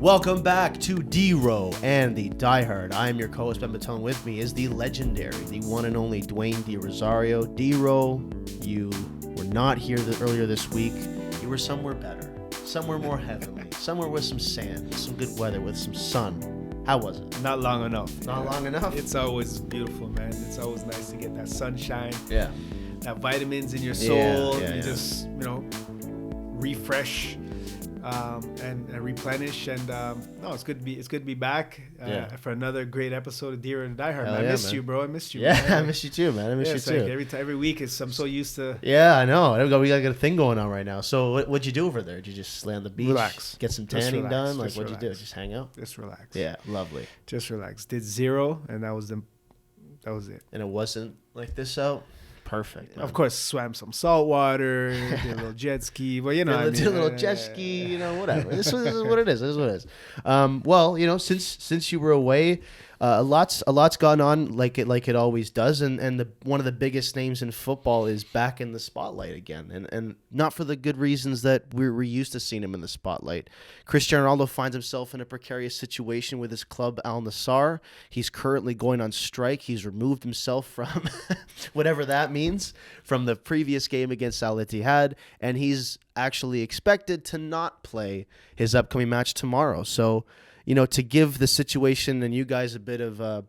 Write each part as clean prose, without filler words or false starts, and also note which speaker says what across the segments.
Speaker 1: Welcome back to DeRo and the Diehard. I am your co-host, Ben Baton. With me is the legendary, the one and only Dwayne de Rosario. DeRo, you were not here earlier this week. You were somewhere better, somewhere more heavenly, somewhere with some sand, some good weather, with some sun. How was it?
Speaker 2: Not long enough.
Speaker 1: Not long enough?
Speaker 2: It's always beautiful, man. It's always nice to get that sunshine.
Speaker 1: Yeah.
Speaker 2: That vitamins in your soul.
Speaker 1: Yeah.
Speaker 2: Just, refresh and replenish. And no, it's good to be back for another great episode of DeRo and Diehard. I missed you, bro. I missed you.
Speaker 1: Yeah,
Speaker 2: man.
Speaker 1: I missed you too, man. I missed you too.
Speaker 2: Like every week I'm so used to.
Speaker 1: Yeah, I know. We got a thing going on right now. So what'd you do over there? Did you just lay on the beach?
Speaker 2: Relax.
Speaker 1: Get some tanning done? Like, what'd
Speaker 2: relax.
Speaker 1: you do? Just hang out?
Speaker 2: Just relax.
Speaker 1: Yeah, lovely.
Speaker 2: Just relax. Did 0, and that was it.
Speaker 1: And it wasn't like this out? Perfect. Man.
Speaker 2: Of course, swam some salt water, did a little jet ski, but
Speaker 1: did a little jet ski, whatever. This is what it is. This is what it is. Well, since you were away, a lot's gone on like it always does, and one of the biggest names in football is back in the spotlight again, and not for the good reasons that we're used to seeing him in the spotlight. Cristiano Ronaldo finds himself in a precarious situation with his club Al-Nassr. He's currently going on strike. He's removed himself from whatever that means from the previous game against Al-Ittihad, and he's actually expected to not play his upcoming match tomorrow. So, to give the situation and you guys a bit of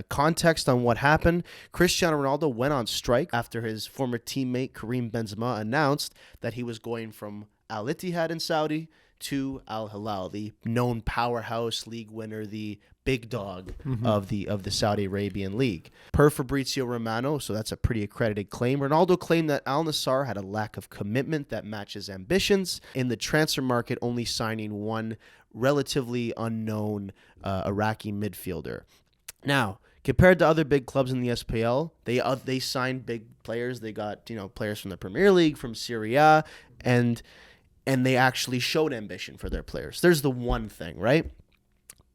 Speaker 1: context on what happened, Cristiano Ronaldo went on strike after his former teammate Karim Benzema announced that he was going from Al-Ittihad in Saudi to Al Hilal, the known powerhouse league winner, the big dog of the Saudi Arabian league. Per Fabrizio Romano, so that's a pretty accredited claim, Ronaldo claimed that Al Nassr had a lack of commitment that matches ambitions in the transfer market, only signing one relatively unknown Iraqi midfielder. Now, compared to other big clubs in the SPL, they signed big players. They got players from the Premier League, from Serie A, and they actually showed ambition for their players. There's the one thing, right?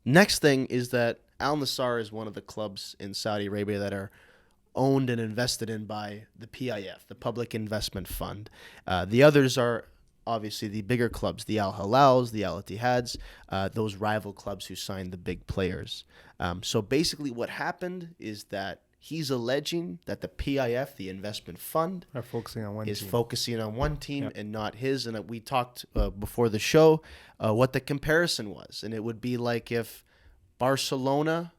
Speaker 1: Next thing is that Al Nassr is one of the clubs in Saudi Arabia that are owned and invested in by the PIF, the Public Investment Fund. The others are obviously the bigger clubs, the Al Hilals, the Al Ittihads, those rival clubs who signed the big players. So basically what happened is that he's alleging that the PIF, the investment fund, focusing on one team and not his. And we talked before the show what the comparison was. And it would be like if Barcelona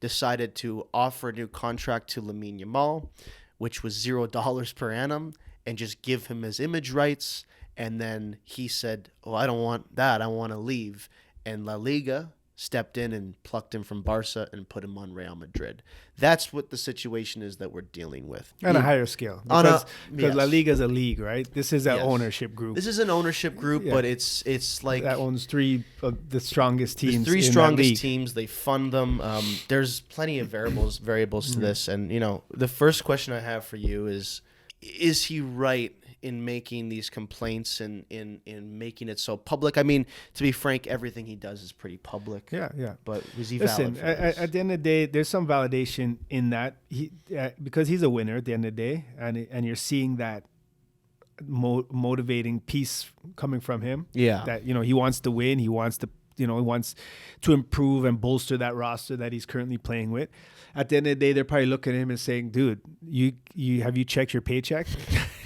Speaker 1: decided to offer a new contract to Lamine Yamal, which was $0 per annum, and just give him his image rights. And then he said, "Oh, I don't want that. I want to leave." And La Liga stepped in and plucked him from Barca and put him on Real Madrid. That's what the situation is that we're dealing with.
Speaker 2: On a higher scale. Because La Liga is a league, right? This is an ownership group.
Speaker 1: This is an ownership group, but it's like...
Speaker 2: That owns three of the strongest teams.
Speaker 1: The three strongest teams, they fund them. There's plenty of variables to this. And, the first question I have for you is he right in making these complaints and in making it so public? I mean, to be frank, everything he does is pretty public.
Speaker 2: Yeah.
Speaker 1: But was he valid for this?
Speaker 2: At the end of the day, there's some validation in that because he's a winner at the end of the day, and you're seeing that motivating piece coming from him. Yeah. That he wants to win. He wants to improve and bolster that roster that he's currently playing with. At the end of the day, they're probably looking at him and saying, "Dude, you have you checked your paycheck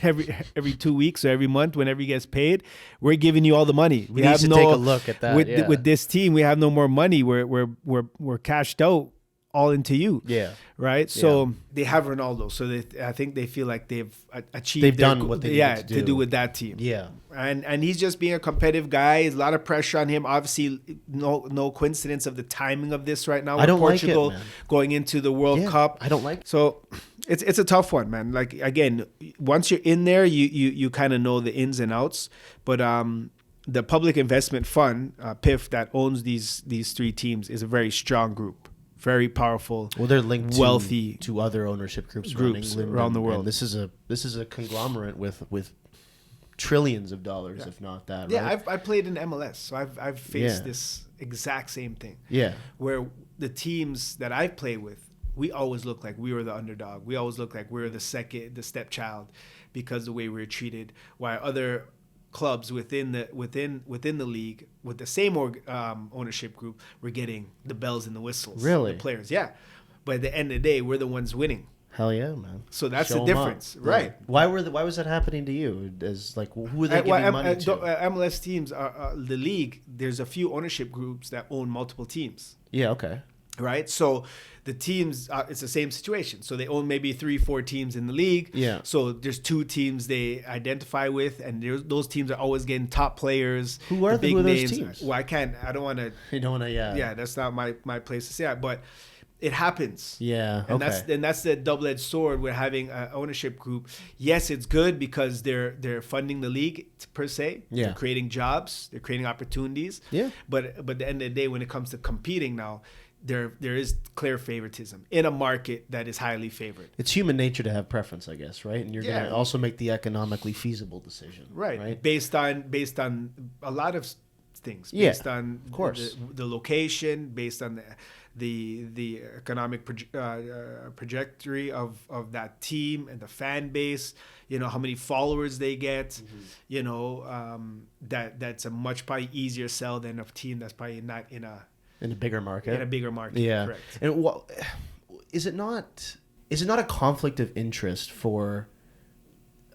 Speaker 2: every 2 weeks or every month? Whenever he gets paid, we're giving you all the money.
Speaker 1: We have to take a look at that.
Speaker 2: With this team, we have no more money. We're cashed out all into you.
Speaker 1: Yeah.
Speaker 2: Right. So they have Ronaldo. So I think they feel like they've achieved.
Speaker 1: They've done what they needed
Speaker 2: to do with that team.
Speaker 1: Yeah.
Speaker 2: And he's just being a competitive guy. There's a lot of pressure on him. Obviously, no coincidence of the timing of this right now.
Speaker 1: I don't
Speaker 2: Portugal
Speaker 1: like it, man.
Speaker 2: Going into the World Cup.
Speaker 1: I don't like it.
Speaker 2: So it's a tough one, man. Like, again, once you're in there, you kind of know the ins and outs. But the Public Investment Fund, PIF, that owns these three teams is a very strong group. Very powerful.
Speaker 1: Well, they're linked
Speaker 2: wealthy
Speaker 1: to other ownership groups
Speaker 2: around the world.
Speaker 1: And this is a conglomerate with trillions of dollars, if not that.
Speaker 2: Yeah,
Speaker 1: right?
Speaker 2: I played in MLS, so I've faced this exact same thing.
Speaker 1: Yeah,
Speaker 2: where the teams that I've played with, we always look like we were the underdog. We always look like we were the stepchild because of the way we were treated. While other clubs within the league with the same ownership group were getting the bells and the whistles.
Speaker 1: Really?
Speaker 2: The players, yeah. But at the end of the day, we're the ones winning.
Speaker 1: Hell yeah, man!
Speaker 2: So that's
Speaker 1: Show
Speaker 2: the difference, right?
Speaker 1: Yeah. Why was that happening to you? As like, who were they giving money to?
Speaker 2: MLS teams are the league. There's a few ownership groups that own multiple teams.
Speaker 1: Yeah. Okay.
Speaker 2: Right. So the teams, it's the same situation. So they own maybe 3-4 teams in the league.
Speaker 1: Yeah.
Speaker 2: So there's 2 teams they identify with, and those teams are always getting top players.
Speaker 1: Who are those teams?
Speaker 2: Well, I don't want to.
Speaker 1: You don't want to. Yeah.
Speaker 2: Yeah, that's not my place to say that, but. It happens.
Speaker 1: Yeah.
Speaker 2: And
Speaker 1: okay.
Speaker 2: that's the double-edged sword with having an ownership group. Yes, it's good because they're funding the league per se.
Speaker 1: Yeah.
Speaker 2: They're creating jobs. They're creating opportunities.
Speaker 1: Yeah.
Speaker 2: But at the end of the day, when it comes to competing now, there is clear favoritism in a market that is highly favored.
Speaker 1: It's human nature to have preference, I guess, right? And you're going to also make the economically feasible decision.
Speaker 2: Right. Based on a lot of things. Based on
Speaker 1: of course.
Speaker 2: The location, based on the economic trajectory of that team and the fan base, how many followers they get, that's a much probably easier sell than a team that's probably not in a
Speaker 1: bigger market.
Speaker 2: In a bigger market,
Speaker 1: yeah.
Speaker 2: Correct.
Speaker 1: And is it not a conflict of interest for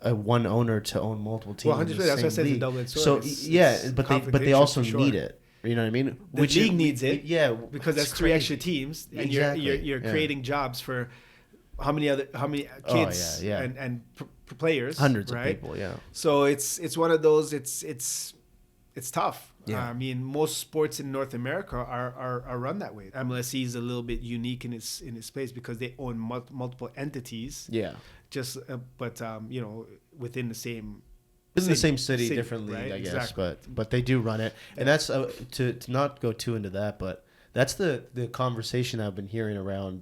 Speaker 1: one owner to own multiple teams?
Speaker 2: Well, 100%. That's what I said. The double-edged sword.
Speaker 1: So but they also need it. You know what I mean?
Speaker 2: The league needs it,
Speaker 1: yeah,
Speaker 2: because that's 3 extra teams, and you're creating jobs for how many kids and players,
Speaker 1: hundreds
Speaker 2: right?
Speaker 1: of people, yeah.
Speaker 2: So it's one of those. It's tough.
Speaker 1: Yeah.
Speaker 2: I mean, most sports in North America are run that way. MLS is a little bit unique in its space because they own multiple entities.
Speaker 1: Yeah.
Speaker 2: But within the same.
Speaker 1: In the same city, different league,
Speaker 2: right?
Speaker 1: I guess,
Speaker 2: exactly.
Speaker 1: but they do run it, and that's to not go too into that, but that's the conversation I've been hearing around,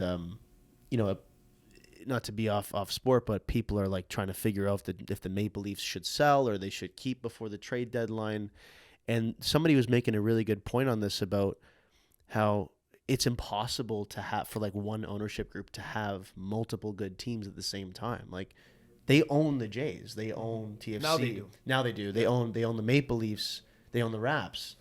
Speaker 1: not to be off sport, but people are like trying to figure out if the Maple Leafs should sell or they should keep before the trade deadline, and somebody was making a really good point on this about how it's impossible to have for like one ownership group to have multiple good teams at the same time, like. They own the Jays. They own TFC. Now they do. They own the Maple Leafs. They own the Raps.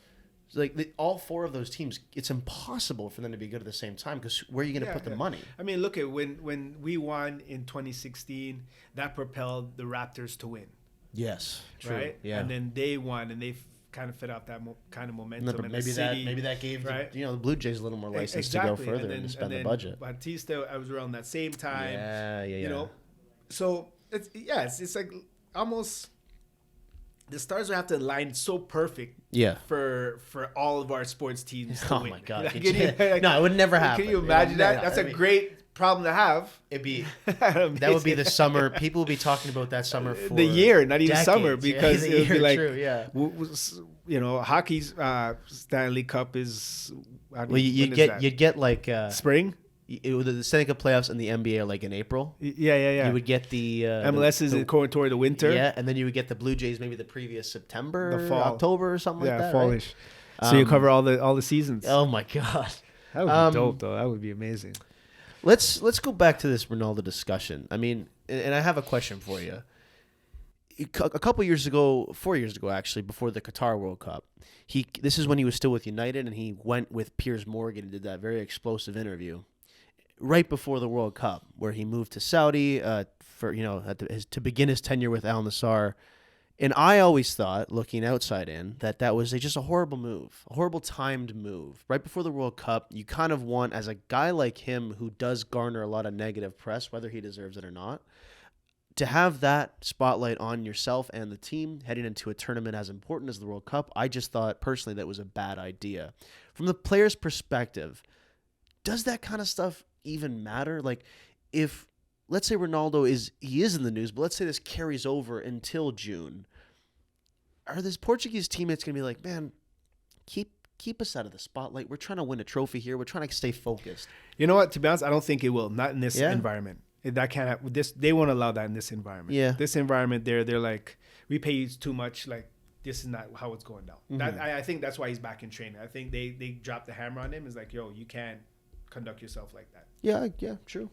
Speaker 1: So like all 4 of those teams, it's impossible for them to be good at the same time because where are you going to put the money?
Speaker 2: I mean, look at when we won in 2016, that propelled the Raptors to win.
Speaker 1: Yes, true.
Speaker 2: Right.
Speaker 1: Yeah.
Speaker 2: And then they won, and they kind of fed out that kind of momentum. And
Speaker 1: maybe that gave the Blue Jays a little more license to go further and to spend the budget.
Speaker 2: Batista, I was around that same time.
Speaker 1: Yeah.
Speaker 2: So. It's like almost the stars would have to align so perfect for all of our sports teams to win.
Speaker 1: My God. No, it would never happen.
Speaker 2: Can you imagine that? That's a great problem to have.
Speaker 1: It'd be that would be the summer. People would be talking about that summer for
Speaker 2: the year, not even
Speaker 1: decades.
Speaker 2: summer, because it would be like,
Speaker 1: true,
Speaker 2: hockey's Stanley Cup is.
Speaker 1: You'd get like
Speaker 2: spring.
Speaker 1: The Stanley Cup playoffs and the NBA are like in April.
Speaker 2: Yeah.
Speaker 1: You would get the
Speaker 2: MLS is going toward the winter.
Speaker 1: Yeah, and then you would get the Blue Jays maybe the previous September,
Speaker 2: the fall.
Speaker 1: October or something like that. Yeah,
Speaker 2: fallish. Right? So you cover all the seasons.
Speaker 1: Oh my God,
Speaker 2: that would be dope though. That would be amazing.
Speaker 1: Let's go back to this Ronaldo discussion. I mean, and I have a question for you. A couple years ago, 4 years ago actually, before the Qatar World Cup, this is when he was still with United, and he went with Piers Morgan and did that very explosive interview. Right before the World Cup, where he moved to Saudi to begin his tenure with Al-Nassr, and I always thought, looking outside in, that was just a horrible move, a horrible timed move. Right before the World Cup, you kind of want, as a guy like him who does garner a lot of negative press, whether he deserves it or not, to have that spotlight on yourself and the team heading into a tournament as important as the World Cup. I just thought personally that was a bad idea. From the player's perspective, does that kind of stuff even matter? Like, if let's say Ronaldo is in the news, but let's say this carries over until June, are this Portuguese teammates gonna be like, man, keep us out of the spotlight? We're trying to win a trophy here. We're trying to stay focused.
Speaker 2: You know what? To be honest, I don't think it will. Not in this environment. That can't happen. They won't allow that in this environment. Yeah. This environment, they're like, we pay you too much. Like, this is not how it's going down. Mm-hmm. I think that's why he's back in training. I think they dropped the hammer on him. It's like, yo, you can't conduct yourself like that.
Speaker 1: Yeah, true.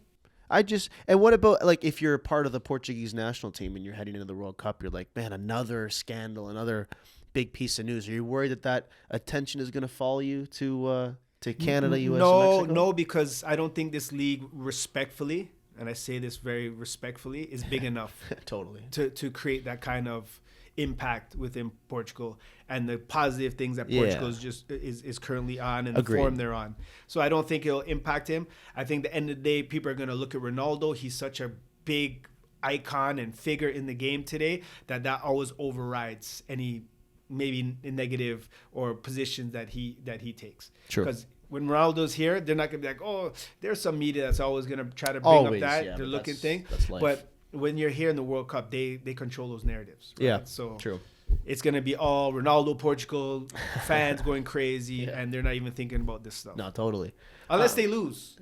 Speaker 1: And what about, like, if you're a part of the Portuguese national team and you're heading into the World Cup, you're like, man, another scandal, another big piece of news. Are you worried that attention is going to follow you to Canada, US, and Mexico?
Speaker 2: No, because I don't think this league, respectfully, and I say this very respectfully, is big enough
Speaker 1: totally
Speaker 2: to create that kind of impact within Portugal and the positive things that Portugal is currently on and
Speaker 1: Agreed.
Speaker 2: The form they're on. So I don't think it'll impact him. I think at the end of the day, people are going to look at Ronaldo. He's such a big icon and figure in the game today that always overrides any maybe negative or positions that he takes.
Speaker 1: True.
Speaker 2: Because when Ronaldo's here, they're not going to be like, oh, there's some media that's always going to try to bring up that they're looking thing. But when you're here in the World Cup, they control those narratives. Right?
Speaker 1: Yeah,
Speaker 2: so
Speaker 1: true.
Speaker 2: It's going to be all Ronaldo, Portugal, fans going crazy, and they're not even thinking about this stuff.
Speaker 1: No, totally.
Speaker 2: Unless they lose.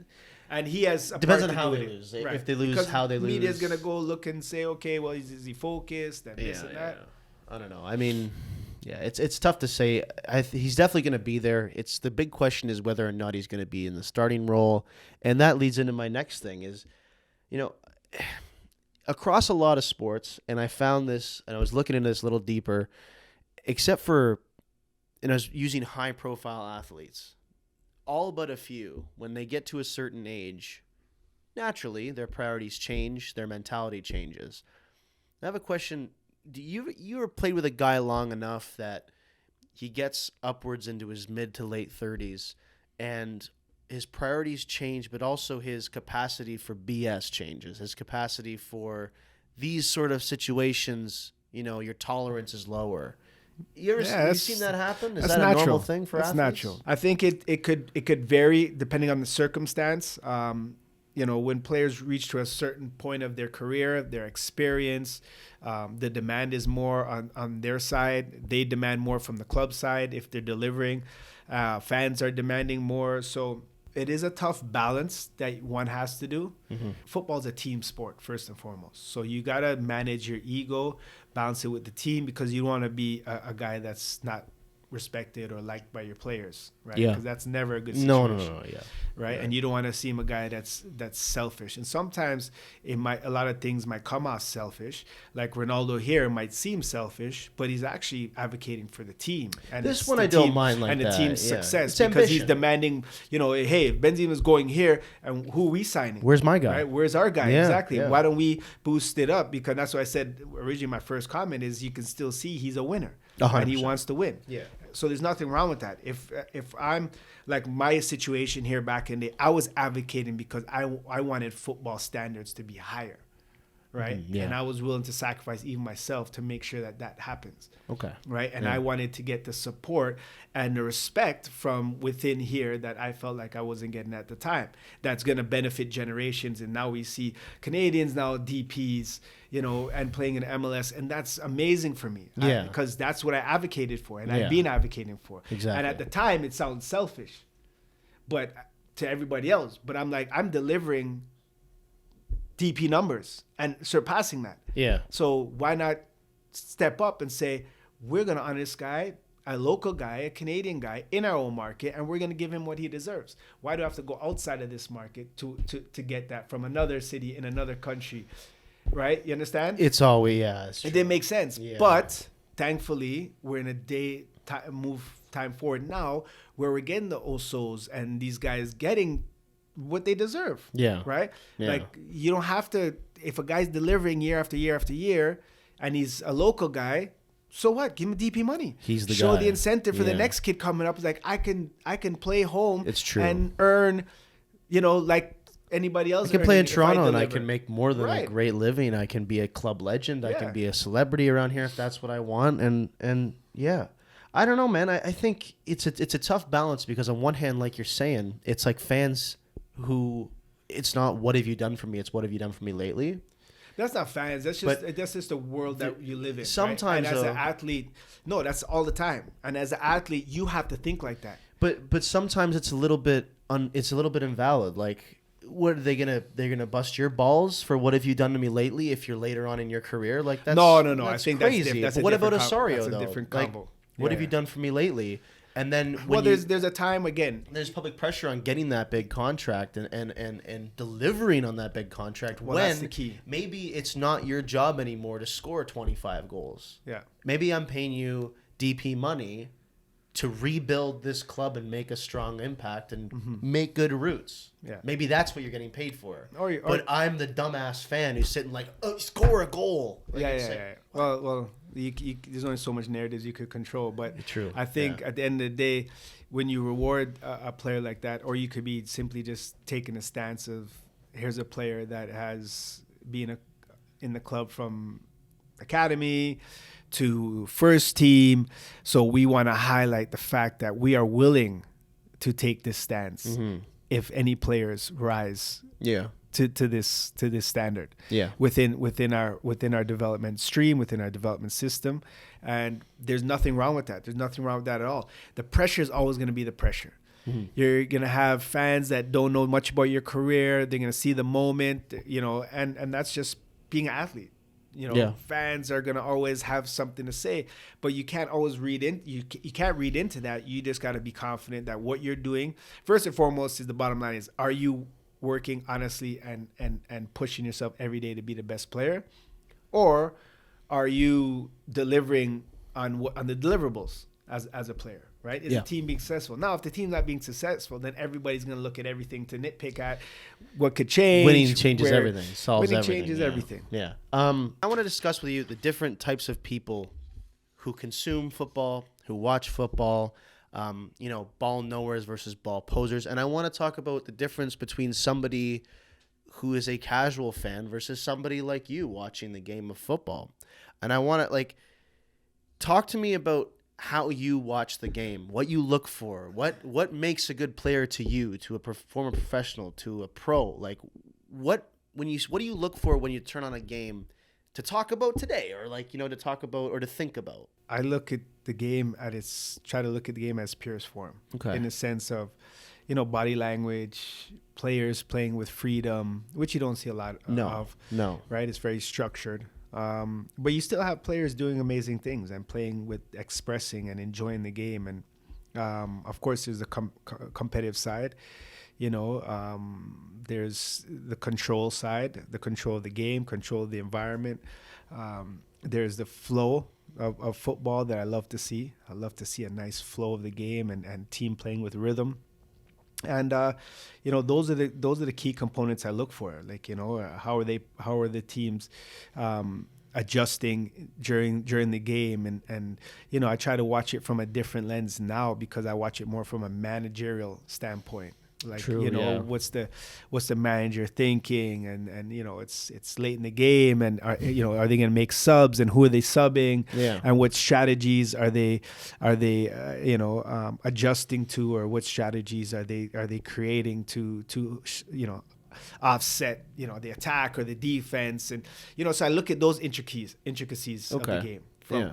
Speaker 2: And he has a
Speaker 1: depends
Speaker 2: part
Speaker 1: on
Speaker 2: to
Speaker 1: how
Speaker 2: do
Speaker 1: they
Speaker 2: with
Speaker 1: lose.
Speaker 2: It. Right.
Speaker 1: If they lose,
Speaker 2: because
Speaker 1: how they lose.
Speaker 2: Media's going to go look and say, okay, well, is he focused and this and that.
Speaker 1: I don't know. I mean, yeah, it's tough to say. He's definitely going to be there. It's the big question is whether or not he's going to be in the starting role. And that leads into my next thing is, across a lot of sports, and I found this, and I was looking into this a little deeper, except for, and I was using high-profile athletes, all but a few, when they get to a certain age, naturally, their priorities change, their mentality changes. I have a question. Do you ever played with a guy long enough that he gets upwards into his mid to late 30s and his priorities change, but also his capacity for BS changes, his capacity for these sort of situations, your tolerance is lower. You seen that happen? Is that a normal thing for athletes?
Speaker 2: That's natural. I think it could vary depending on the circumstance. When players reach to a certain point of their career, their experience, the demand is more on their side. They demand more from the club side if they're delivering. Fans are demanding more. So it is a tough balance that one has to do. Mm-hmm. Football is a team sport, first and foremost. So you got to manage your ego, balance it with the team, because you want to be a guy that's not respected or liked by your players, right?
Speaker 1: Yeah.
Speaker 2: Because that's never a good situation.
Speaker 1: No, yeah.
Speaker 2: Right? And you don't want to seem a guy that's selfish. And sometimes a lot of things might come off selfish. Like Ronaldo here might seem selfish, but he's actually advocating for the team. And
Speaker 1: this one I don't mind like
Speaker 2: that. And the team's success.
Speaker 1: It's
Speaker 2: because
Speaker 1: ambition.
Speaker 2: He's demanding, hey, if Benzema's going here, and who are we signing?
Speaker 1: Where's my guy?
Speaker 2: Right? Where's our guy?
Speaker 1: Yeah,
Speaker 2: exactly.
Speaker 1: Yeah.
Speaker 2: Why don't we boost it up? Because that's what I said originally. My first comment is you can still see he's a winner.
Speaker 1: 100%.
Speaker 2: And he wants to win.
Speaker 1: Yeah.
Speaker 2: So there's nothing wrong with that. If I'm like my situation here back in the day, I was advocating because I wanted football standards to be higher, right?
Speaker 1: Mm-hmm, yeah.
Speaker 2: And I was willing to sacrifice even myself to make sure that happens.
Speaker 1: Okay.
Speaker 2: Right? And I wanted to get the support and the respect from within here that I felt like I wasn't getting at the time. That's going to benefit generations. And now we see Canadians now DPs, and playing in MLS. And that's amazing for me.
Speaker 1: Yeah.
Speaker 2: Because that's what I advocated for. And I've been advocating for.
Speaker 1: Exactly.
Speaker 2: And at the time, it sounds selfish, but to everybody else. But I'm like, I'm delivering DP numbers and surpassing that.
Speaker 1: Yeah.
Speaker 2: So why not step up and say, we're going to honor this guy, a local guy, a Canadian guy in our own market, and we're going to give him what he deserves. Why do I have to go outside of this market to get that from another city in another country? Right? You understand?
Speaker 1: It's always, it's true.
Speaker 2: It didn't make sense.
Speaker 1: Yeah.
Speaker 2: But thankfully, we're in a time forward now where we're getting the Osos and these guys getting what they deserve.
Speaker 1: Yeah.
Speaker 2: Right?
Speaker 1: Yeah.
Speaker 2: Like, you don't have to, if a guy's delivering year after year after year and he's a local guy, so what? Give him DP money.
Speaker 1: He's the
Speaker 2: Show
Speaker 1: guy.
Speaker 2: the incentive for the next kid coming up. It's like, I can play home.
Speaker 1: It's true.
Speaker 2: And earn, like anybody else.
Speaker 1: I can play in Toronto and I can make more than a great living. I can be a club legend. I can be a celebrity around here if that's what I want. And yeah. I don't know, man. I think it's a tough balance because on one hand, like you're saying, it's like fans who it's not what have you done for me, it's what have you done for me lately.
Speaker 2: That's not fans. That's just the world that you live in.
Speaker 1: Sometimes,
Speaker 2: right? And as an athlete, no, that's all the time. And as an athlete, you have to think like that.
Speaker 1: But sometimes it's a little bit invalid. Like, what are they're gonna bust your balls for what have you done to me lately if you're later on in your career? Like that's
Speaker 2: no.
Speaker 1: That's
Speaker 2: I think
Speaker 1: crazy.
Speaker 2: that's
Speaker 1: what about Rosario
Speaker 2: though?
Speaker 1: That's a different combo.
Speaker 2: Like,
Speaker 1: what have you done for me lately? And then
Speaker 2: there's a time again.
Speaker 1: There's public pressure on getting that big contract and delivering on that big contract. Well, when that's the key. Maybe it's not your job anymore to score 25 goals.
Speaker 2: Yeah.
Speaker 1: Maybe I'm paying you DP money to rebuild this club and make a strong impact and make good roots.
Speaker 2: Yeah.
Speaker 1: Maybe that's what you're getting paid for. But I'm the dumbass fan who's sitting like, oh, score a goal. Like
Speaker 2: yeah. Well, there's only so much narratives you could control. But
Speaker 1: true.
Speaker 2: I think at the end of the day, when you reward a player like that, or you could be simply just taking a stance of, here's a player that has been in the club from academy to first team. So we want to highlight the fact that we are willing to take this stance if any players rise to this standard within our development stream, within our development system. And there's nothing wrong with that. There's nothing wrong with that at all. The pressure is always going to be the pressure. You're going to have fans that don't know much about your career. They're going to see the moment, and that's just being an athlete. Fans are going to always have something to say, but you can't always read in. You can't read into that. You just got to be confident that what you're doing, first and foremost, is the bottom line is, are you working honestly and pushing yourself every day to be the best player, or are you delivering on the deliverables as a player? Right? Is the team being successful? Now, if the team's not being successful, then everybody's going to look at everything to nitpick at what could change.
Speaker 1: Winning changes everything. Solves
Speaker 2: winning
Speaker 1: everything.
Speaker 2: Changes everything.
Speaker 1: Yeah. I want to discuss with you the different types of people who consume football, who watch football, ball knowers versus ball posers. And I want to talk about the difference between somebody who is a casual fan versus somebody like you watching the game of football. And I want to, talk to me about how you watch the game, what you look for, what makes a good player to you, to a former professional, to a pro. What do you look for when you turn on a game to talk about today, or to talk about or to think about?
Speaker 2: I look at the game try to look at the game as purest form. Okay. In the sense of, body language, players playing with freedom, which you don't see a lot of. No. Right? It's very structured. But you still have players doing amazing things and playing with expressing and enjoying the game. And, of course, there's the competitive side, there's the control side, the control of the game, control of the environment. There's the flow of football that I love to see. I love to see a nice flow of the game and team playing with rhythm. And those are the key components I look for. How are the teams adjusting during the game, and I try to watch it from a different lens now because I watch it more from a managerial standpoint. What's the manager thinking, and it's late in the game, and are they going to make subs, and who are they subbing, and what strategies are they adjusting to, or what strategies are they creating to offset the attack or the defense, and so I look at those intricacies of the game.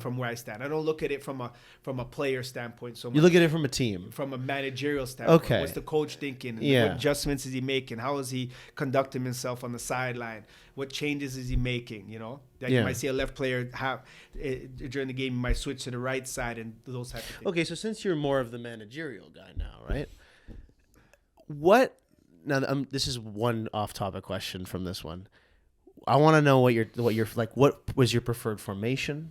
Speaker 2: From where I stand, I don't look at it from a player standpoint so much.
Speaker 1: You look at it from a team,
Speaker 2: from a managerial standpoint.
Speaker 1: Okay,
Speaker 2: what's the coach thinking? What adjustments is he making? How is he conducting himself on the sideline? What changes is he making? You might see a left player have during the game. You might switch to the right side and those type of things.
Speaker 1: Okay, so since you're more of the managerial guy now, right? This is one off-topic question from this one. I want to know what was your preferred formation?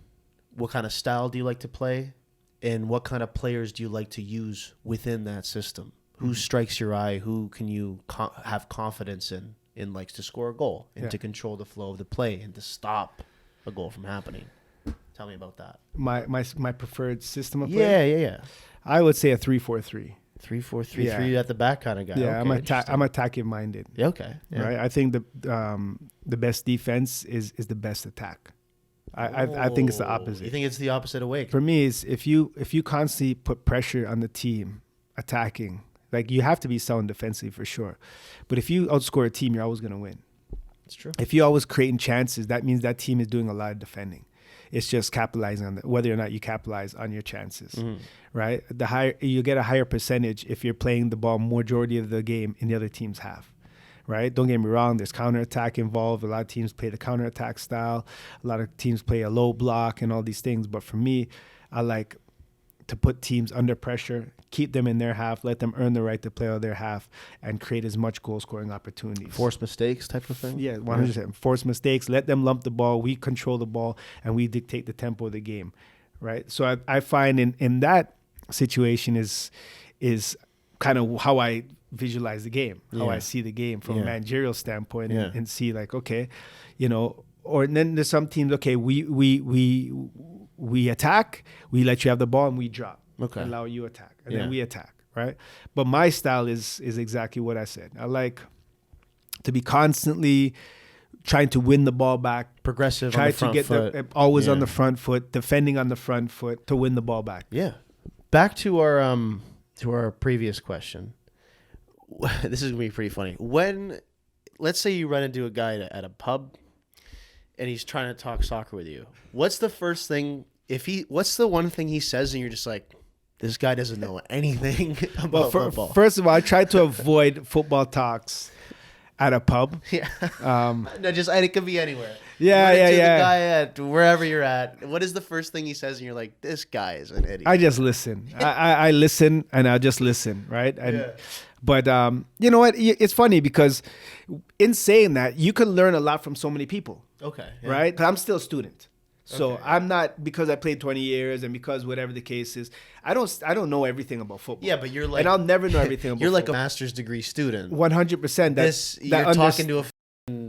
Speaker 1: What kind of style do you like to play? And what kind of players do you like to use within that system? Who strikes your eye? Who can you have confidence in likes to score a goal and to control the flow of the play and to stop a goal from happening? Tell me about that.
Speaker 2: My preferred system of play?
Speaker 1: Yeah.
Speaker 2: I would say a 3-4-3.
Speaker 1: 3-4-3, 3 at the back kind of guy.
Speaker 2: Yeah, okay, I'm attacking minded.
Speaker 1: Yeah, okay. Yeah.
Speaker 2: Right. I think the best defense is the best attack. I think it's the opposite.
Speaker 1: You think it's the opposite away?
Speaker 2: For me, is if you constantly put pressure on the team attacking, you have to be sound defensively for sure. But if you outscore a team, you're always going to win.
Speaker 1: That's true.
Speaker 2: If you're always creating chances, that means that team is doing a lot of defending. It's just capitalizing on whether or not you capitalize on your chances, right? You get a higher percentage if you're playing the ball majority of the game in the other team's half. Right? Don't get me wrong. There's counterattack involved. A lot of teams play the counterattack style. A lot of teams play a low block and all these things. But for me, I like to put teams under pressure, keep them in their half, let them earn the right to play out their half, and create as much goal scoring opportunities.
Speaker 1: Force mistakes type of thing?
Speaker 2: Yeah, 100%. Force mistakes, let them lump the ball, we control the ball, and we dictate the tempo of the game, right? So I find in that situation is kind of how I visualize the game, how I see the game from a managerial standpoint, and see like, okay, or then there's some teams, okay, we attack, we let you have the ball, and we drop. Okay. Allow you attack. And then we attack, right? But my style is exactly what I said. I like to be constantly trying to win the ball back.
Speaker 1: Progressive on the front foot.
Speaker 2: Always on the front foot, defending on the front foot to win the ball back.
Speaker 1: Yeah. Back to our previous question. This is going to be pretty funny. Let's say you run into a guy at a pub and he's trying to talk soccer with you. What's the first thing, what's the one thing he says and you're just like, this guy doesn't know anything about football?
Speaker 2: First of all, I try to avoid football talks at a pub.
Speaker 1: Yeah. It could be anywhere.
Speaker 2: Yeah.
Speaker 1: The guy at wherever you're at. What is the first thing he says and you're like, this guy is an idiot?
Speaker 2: I just listen. I listen and I just listen, right? And But you know what? It's funny because in saying that, you can learn a lot from so many people.
Speaker 1: Okay.
Speaker 2: Yeah. Right? 'Cause I'm still a student. So I'm not, because I played 20 years and because whatever the case is, I don't know everything about football.
Speaker 1: Yeah, but you're like,
Speaker 2: and I'll never know everything about
Speaker 1: you're like
Speaker 2: football.
Speaker 1: A master's degree student.
Speaker 2: 100%.
Speaker 1: You're talking to a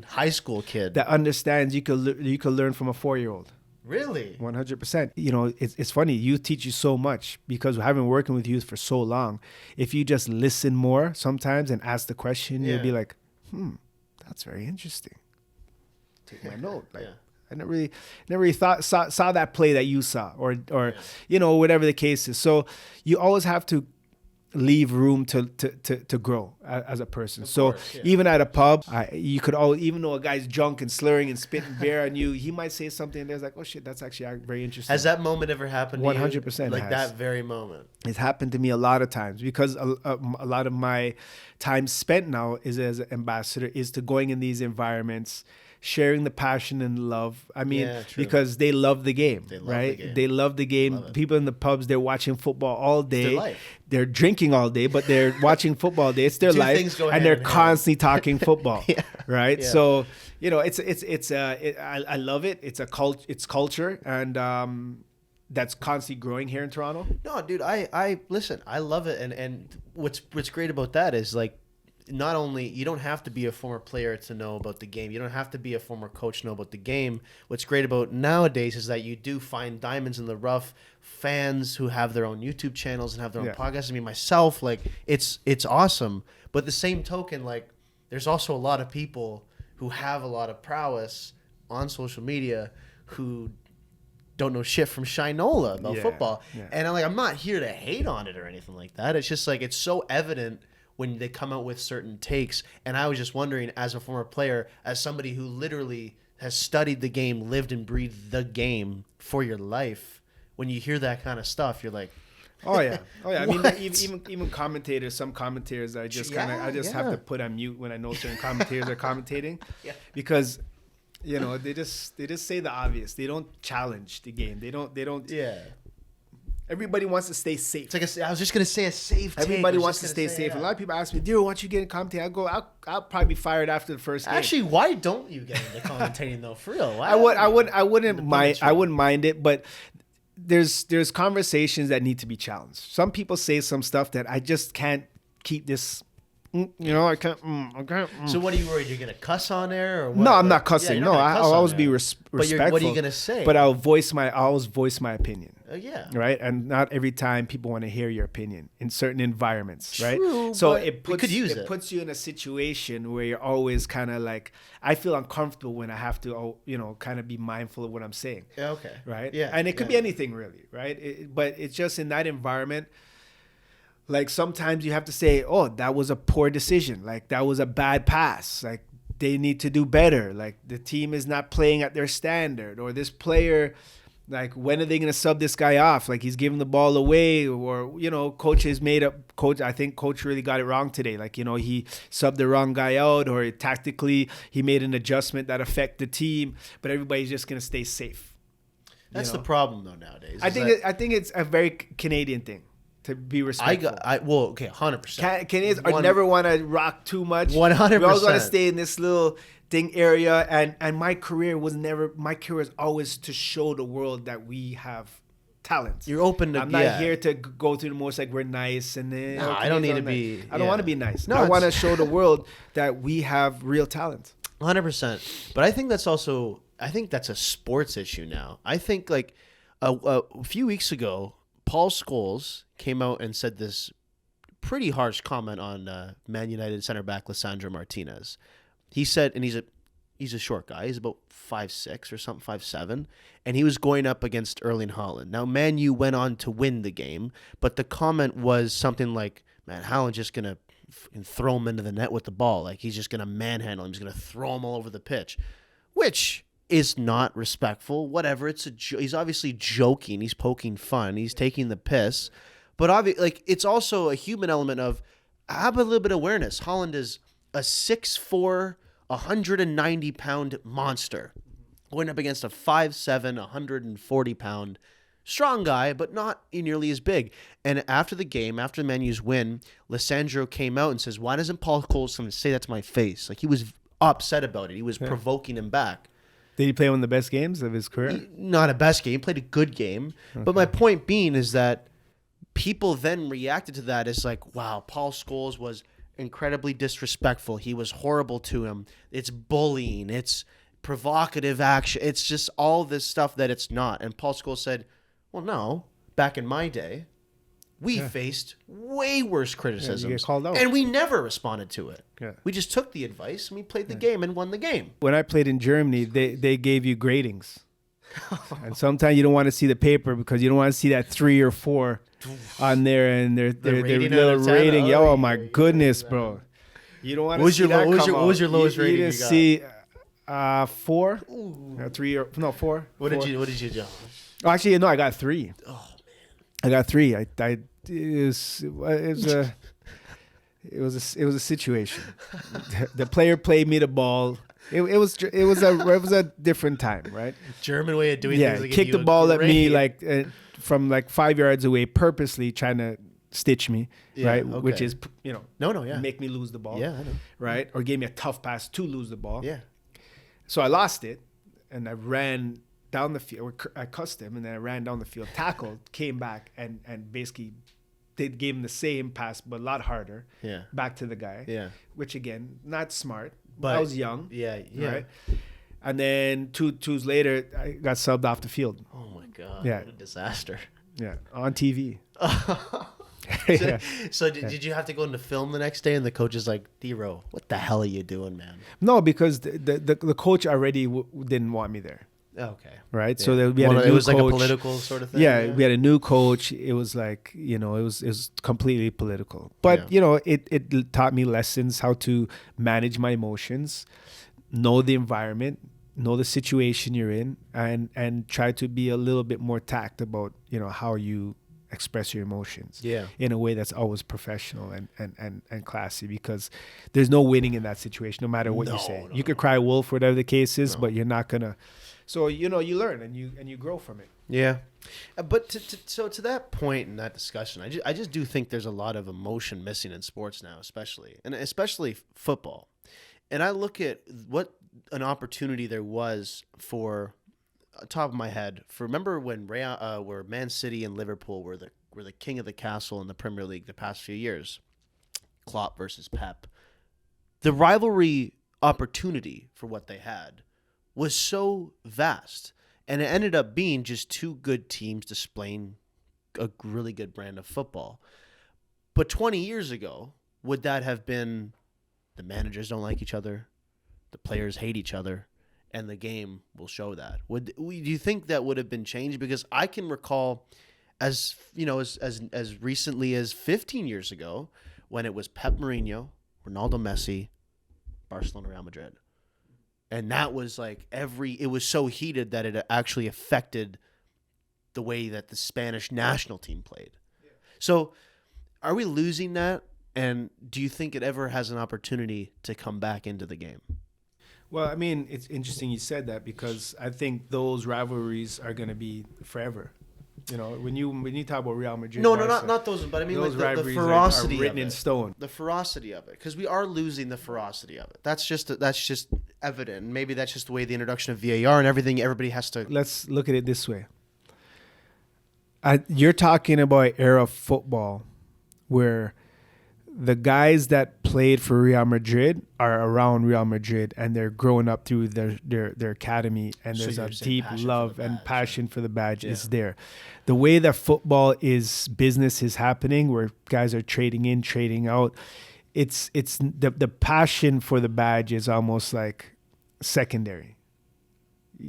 Speaker 1: high school kid
Speaker 2: that understands you could learn from a 4-year-old.
Speaker 1: Really?
Speaker 2: 100%. It's funny. Youth teach you so much because having been working with youth for so long, if you just listen more sometimes and ask the question, you'll be like, that's very interesting. Take my note. I never really saw that play that you saw or whatever the case is. So you always have to leave room to grow as a person. Even at a pub, you could always, even though a guy's drunk and slurring and spitting beer on you, he might say something and there's like, oh shit, that's actually very interesting.
Speaker 1: Has that moment ever happened to
Speaker 2: 100%.
Speaker 1: you? Like that very moment?
Speaker 2: It's happened to me a lot of times because a lot of my time spent now is as an ambassador is to going in these environments, sharing the passion and love. I mean, because they love the game, right? They love the game. People in the pubs, they're watching football all day.
Speaker 1: It's their life.
Speaker 2: They're drinking all day, but they're watching football all day. It's their life, and they're constantly talking football, right? Yeah. So, I love it. It's culture, and that's constantly growing here in Toronto.
Speaker 1: No, dude, I listen. I love it, and what's great about that is like, not only, you don't have to be a former player to know about the game. You don't have to be a former coach to know about the game. What's great about nowadays is that you do find diamonds in the rough, fans who have their own YouTube channels and have their own podcasts. I mean, myself, like, it's awesome. But the same token, like, there's also a lot of people who have a lot of prowess on social media who don't know shit from Shinola about football. Yeah. And I'm not here to hate on it or anything like that. It's just like, it's so evident when they come out with certain takes. And I was just wondering, as a former player, as somebody who literally has studied the game, lived and breathed the game for your life, when you hear that kind of stuff, you're like,
Speaker 2: oh yeah. I mean, even commentators, some commentators, I just have to put on mute when I know certain commentators are commentating, because they just say the obvious. They don't challenge the game. They don't. Yeah. Everybody wants to stay safe.
Speaker 1: It's like I was just gonna say a safe take.
Speaker 2: Everybody wants to stay safe. A lot of people ask me, "DeRo, why don't you get in commentating?" I'll probably be fired after the first game.
Speaker 1: Actually, why don't you get into commentating though? For real, why
Speaker 2: I wouldn't mind it, but there's conversations that need to be challenged. Some people say some stuff that I just can't keep this. I can't.
Speaker 1: So what are you worried? You're gonna cuss on there, or what?
Speaker 2: No, I'm not cussing. No, I'll always be respectful.
Speaker 1: But what are you gonna say?
Speaker 2: But I'll always voice my opinion.
Speaker 1: Yeah.
Speaker 2: Right, and not every time people want to hear your opinion in certain environments.
Speaker 1: True,
Speaker 2: right. So it
Speaker 1: puts
Speaker 2: you in a situation where you're always kind of like, I feel uncomfortable when I have to, kind of be mindful of what I'm saying.
Speaker 1: Yeah. Okay.
Speaker 2: Right. Yeah. And it could be anything really. Right. But it's just in that environment. Like sometimes you have to say, oh, that was a poor decision. Like that was a bad pass. Like they need to do better. Like the team is not playing at their standard, or this player, like when are they going to sub this guy off? Like he's giving the ball away, or, coach has made up. I think coach really got it wrong today. Like, he subbed the wrong guy out, or tactically he made an adjustment that affect the team, but everybody's just going to stay safe.
Speaker 1: That's the problem though nowadays.
Speaker 2: I think it's a very Canadian thing to be respectful.
Speaker 1: 100%.
Speaker 2: Canadians never want to rock too much.
Speaker 1: 100%.
Speaker 2: We always want to stay in this little thing area, and my career is always to show the world that we have talent.
Speaker 1: You're open to.
Speaker 2: I'm not here to go through the most like we're nice and then.
Speaker 1: No, I don't need to be.
Speaker 2: I don't want to be nice. No, I want to show the world that we have real talent.
Speaker 1: 100%. But I think that's a sports issue now. I think like a few weeks ago, Paul Scholes came out and said this pretty harsh comment on Man United center back Lisandro Martinez. He said, and he's a short guy. He's about 5'6" or something, 5'7", and he was going up against Erling Haaland. Now, Man U went on to win the game, but the comment was something like, "Man, Haaland's just gonna throw him into the net with the ball. Like he's just gonna manhandle him. He's gonna throw him all over the pitch," which is not respectful. Whatever. He's obviously joking. He's poking fun. He's taking the piss, but it's also a human element of have a little bit of awareness. Haaland is a 6'4", 190-pound monster going up against a 5'7", 140-pound strong guy, but not nearly as big. And after the game, after the Man U's win, Lisandro came out and says, "Why doesn't Paul Scholes say that to my face?" Like he was upset about it. He was provoking him back.
Speaker 2: Did he play one of the best games of his career?
Speaker 1: Not a best game. He played a good game. Okay. But my point being is that people then reacted to that as like, wow, Paul Scholes was incredibly disrespectful. He was horrible to him. It's bullying. It's provocative action. It's just all this stuff that it's not. And Paul Scholes said, well, no, back in my day, we faced way worse criticisms.
Speaker 2: You get called out.
Speaker 1: And we never responded to it.
Speaker 2: Yeah.
Speaker 1: We just took the advice and we played the game and won the game.
Speaker 2: When I played in Germany, they gave you gradings. And sometimes you don't want to see the paper because you don't want to see that 3 or 4 on there and their little rating. Oh my goodness, bro! You don't want to see that.
Speaker 1: What was your lowest rating?
Speaker 2: You didn't see 4, 3 or no 4.
Speaker 1: What did you do?
Speaker 2: Oh, actually, no, I got 3.
Speaker 1: Oh man,
Speaker 2: I got 3. It was a situation. The player played me the ball. It was a different time, right?
Speaker 1: German way of doing things.
Speaker 2: Yeah, kicked the ball at me like from like 5 yards away, purposely trying to stitch me, right? Okay. Which is make me lose the ball.
Speaker 1: Yeah, I know.
Speaker 2: Right, or gave me a tough pass to lose the ball.
Speaker 1: Yeah.
Speaker 2: So I lost it, and I ran down the field. I cussed him, and then I ran down the field, tackled, came back, and basically gave him the same pass, but a lot harder.
Speaker 1: Yeah.
Speaker 2: Back to the guy.
Speaker 1: Yeah.
Speaker 2: Which again, not smart.
Speaker 1: But
Speaker 2: I was young.
Speaker 1: Yeah.
Speaker 2: Right. And then twos later, I got subbed off the field.
Speaker 1: Oh my god!
Speaker 2: Yeah.
Speaker 1: What a disaster.
Speaker 2: Yeah, on TV.
Speaker 1: So did you have to go into film the next day? And the coach is like, "DeRo, what the hell are you doing, man?"
Speaker 2: No, because the coach already didn't want me there.
Speaker 1: Okay.
Speaker 2: Right.
Speaker 1: Yeah.
Speaker 2: So we had a new
Speaker 1: it was
Speaker 2: coach.
Speaker 1: like a political sort of thing.
Speaker 2: Yeah, we had a new coach. It was like, it was completely political. But it taught me lessons how to manage my emotions, know the environment, know the situation you're in, and try to be a little bit more tact about how you express your emotions.
Speaker 1: Yeah.
Speaker 2: In a way that's always professional and classy, because there's no winning in that situation, no matter what you say. You could cry wolf, whatever the case is, but you're not gonna. So you learn and you grow from it.
Speaker 1: Yeah, but to that point in that discussion, I just do think there's a lot of emotion missing in sports now, especially football. And I look at what an opportunity there was for, top of my head, remember when where Man City and Liverpool were the king of the castle in the Premier League the past few years, Klopp versus Pep. The rivalry opportunity for what they had was so vast, and it ended up being just two good teams displaying a really good brand of football. But 20 years ago, would that have been the managers don't like each other, the players hate each other, and the game will show that? Do you think that would have been changed? Because I can recall as recently as 15 years ago when it was Pep Mourinho, Ronaldo, Messi, Barcelona, Real Madrid. And that was like it was so heated that it actually affected the way that the Spanish national team played. Yeah. So are we losing that? And do you think it ever has an opportunity to come back into the game?
Speaker 2: Well, I mean, it's interesting you said that because I think those rivalries are going to be forever. You know, when you talk about Real Madrid,
Speaker 1: no, not those, but I mean
Speaker 2: those
Speaker 1: like the
Speaker 2: rivalries
Speaker 1: ferocity
Speaker 2: are written
Speaker 1: of it.
Speaker 2: in stone.
Speaker 1: The ferocity of it, because we are losing the ferocity of it. That's just evident. Maybe that's just the way the introduction of VAR and everything. Everybody has to.
Speaker 2: Let's look at it this way. You're talking about era of football where the guys that played for Real Madrid are around Real Madrid and they're growing up through their academy, and there's a deep love and passion for the badge is there. The way that football is business is happening, where guys are trading in, trading out, it's the passion for the badge is almost like secondary.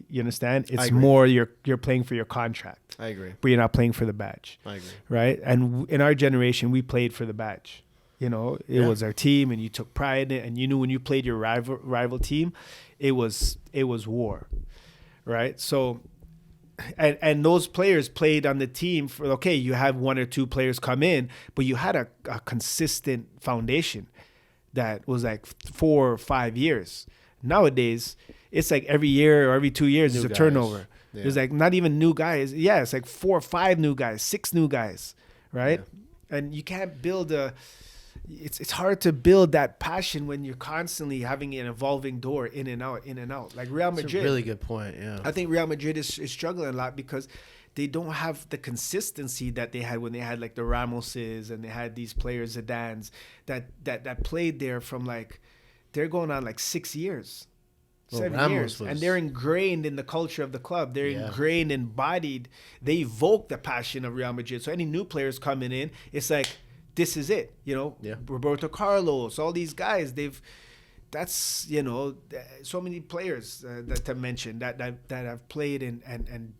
Speaker 2: You understand? It's more you're playing for your contract.
Speaker 1: I agree.
Speaker 2: But you're not playing for the badge.
Speaker 1: I agree.
Speaker 2: Right? And in our generation, we played for the badge. You know, it was our team, and you took pride in it. And you knew when you played your rival team, it was war, right? So, and those players played on the team for, okay, you have one or two players come in, but you had a consistent foundation that was like 4 or 5 years. Nowadays, it's like every year or every 2 years, there's a turnover. Yeah. There's like not even new guys. Yeah, it's like 4 or 5 new guys, 6 new guys, right? Yeah. And you can't build it's hard to build that passion when you're constantly having an evolving door in and out. Like Real Madrid.
Speaker 1: That's a really good point, yeah.
Speaker 2: I think Real Madrid is struggling a lot because they don't have the consistency that they had when they had like the Ramoses and they had these players, Zidanes, that played there from like, they're going on like 6 years. 7 years, and they're ingrained in the culture of the club. They're ingrained, embodied. They evoke the passion of Real Madrid. So any new players coming in, it's like, this is it, you know. Roberto Carlos, all these guys, that's you know, so many players that to mention that have played and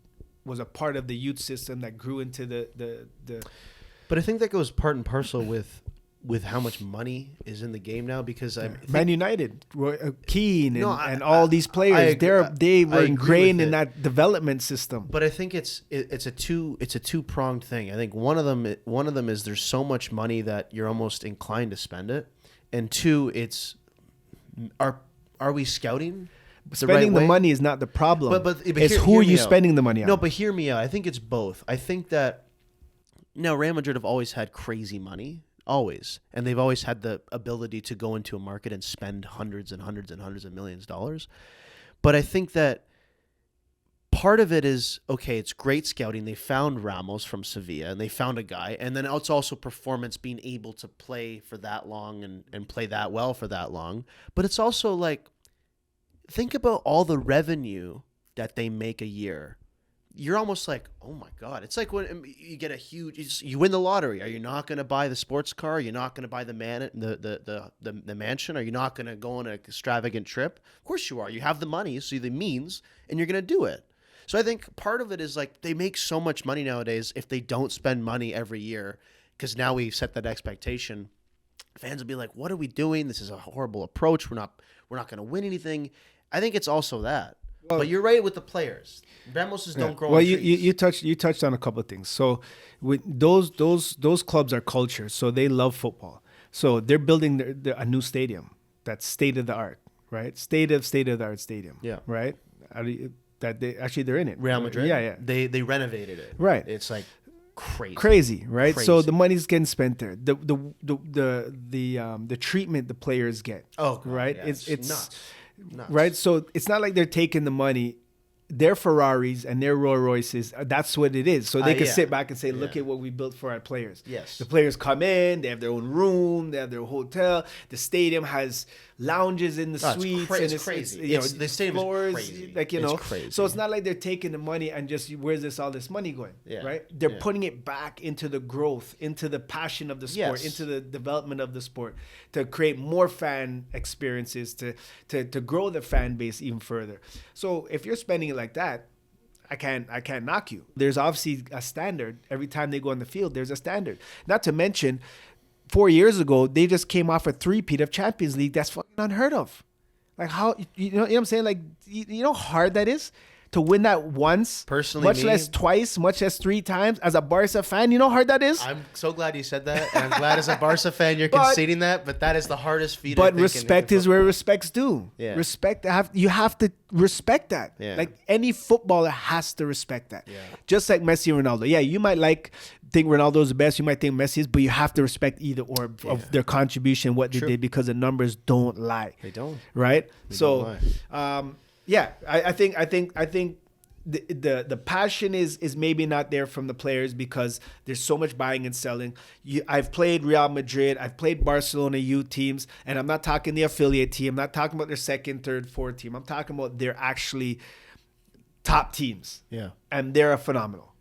Speaker 2: was a part of the youth system that grew into the.
Speaker 1: But I think that goes part and parcel with how much money is in the game now, because
Speaker 2: Man United, Keane, and all these players, they were ingrained in that development system.
Speaker 1: But I think it's a two-pronged thing. I think one of them is there's so much money that you're almost inclined to spend it, and two, it's are we scouting?
Speaker 2: Spending the money is not the problem. But it's who are you spending the money on?
Speaker 1: No, but hear me out. I think it's both. I think that now Real Madrid have always had crazy money. Always. And they've always had the ability to go into a market and spend hundreds and hundreds and hundreds of millions of dollars. But I think that part of it is, okay, it's great scouting. They found Ramos from Sevilla and they found a guy. And then it's also performance, being able to play for that long and play that well for that long. But it's also like, think about all the revenue that they make a year. You're almost like, oh my God. It's like when you get you win the lottery. Are you not going to buy the sports car? Are you not going to buy the mansion? Are you not going to go on an extravagant trip? Of course you are. You have the money, so the means, and you're going to do it. So I think part of it is like they make so much money nowadays. If they don't spend money every year, because now we set that expectation, fans will be like, what are we doing? This is a horrible approach. We're not going to win anything. I think it's also that. But you're right with the players. Ramoses don't grow.
Speaker 2: Well, you touched on a couple of things. So with those clubs are culture. So they love football. So they're building a new stadium that's state of the art, right? State of the art stadium.
Speaker 1: Yeah.
Speaker 2: Right. They're in it.
Speaker 1: Real Madrid.
Speaker 2: Yeah.
Speaker 1: They renovated it.
Speaker 2: Right.
Speaker 1: It's like
Speaker 2: crazy, right? Crazy. So the money's getting spent there. The treatment the players get.
Speaker 1: Oh, God,
Speaker 2: right.
Speaker 1: Yeah,
Speaker 2: it's
Speaker 1: nuts.
Speaker 2: Right. So it's not like they're taking the money. Their Ferraris and their Rolls Royces, that's what it is. So they can sit back and say, look at what we built for our players.
Speaker 1: Yes.
Speaker 2: The players come in, they have their own room, they have their hotel. The stadium has lounges in the suites.
Speaker 1: It's crazy. The stadium is crazy.
Speaker 2: It's crazy. So it's not like they're taking the money and just, where's all this money going? Yeah. Right? They're putting it back into the growth, into the passion of the sport, into the development of the sport, to create more fan experiences, to grow the fan base even further. So if you're spending it like that, I can't knock you. There's obviously a standard. Every time they go on the field, there's a standard. Not to mention, 4 years ago, they just came off a three-peat of Champions League. That's fucking unheard of. Like how, you know what I'm saying? Like, you know how hard that is to win that once,
Speaker 1: personally,
Speaker 2: much less twice, much less 3 times. As a Barca fan, you know how hard that is?
Speaker 1: I'm so glad you said that. And I'm glad as a Barca fan you're conceding that, but that is the hardest feat.
Speaker 2: But respect is where respect's due.
Speaker 1: Yeah.
Speaker 2: Respect, you have to respect that.
Speaker 1: Yeah.
Speaker 2: Like any footballer has to respect that.
Speaker 1: Yeah.
Speaker 2: Just like Messi and Ronaldo. Yeah, you might think Ronaldo's the best, you might think Messi is, but you have to respect either or of their contribution, what they did, because the numbers don't lie.
Speaker 1: They don't.
Speaker 2: Right?
Speaker 1: They
Speaker 2: so
Speaker 1: don't lie.
Speaker 2: yeah, I think the passion is maybe not there from the players because there's so much buying and selling. I've played Real Madrid, I've played Barcelona youth teams, and I'm not talking the affiliate team. I'm not talking about their second, third, fourth team. I'm talking about their actually top teams.
Speaker 1: Yeah.
Speaker 2: And they're phenomenal.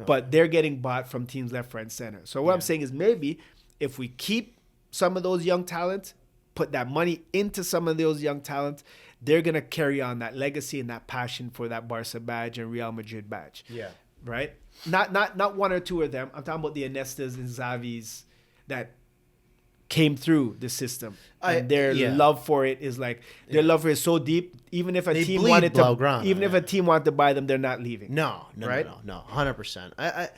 Speaker 2: But they're getting bought from teams left, right, and center. So what I'm saying is maybe if we keep some of those young talents, put that money into some of those young talents, they're going to carry on that legacy and that passion for that Barca badge and Real Madrid badge.
Speaker 1: Yeah.
Speaker 2: Right? Not one or two of them. I'm talking about the Iniestas and Xavis that came through the system. And their love for it is like, their love for it is so deep, even if a team wanted to buy them, they're not leaving.
Speaker 1: No, 100%.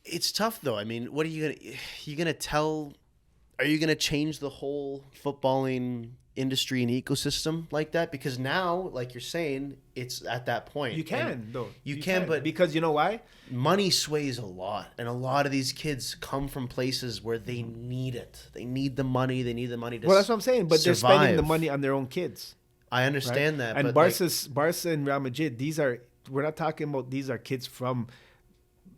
Speaker 1: It's tough though. I mean, what are you going to change the whole footballing industry and ecosystem like that? Because now, like you're saying, it's at that point.
Speaker 2: You can, though.
Speaker 1: You can, but
Speaker 2: because you know why?
Speaker 1: Money sways a lot, and a lot of these kids come from places where they need it. They need the money. They need the money to
Speaker 2: Well, that's what I'm saying. But they're spending the money on their own kids.
Speaker 1: I understand that.
Speaker 2: And Barca and Real Madrid, we're not talking about these are kids from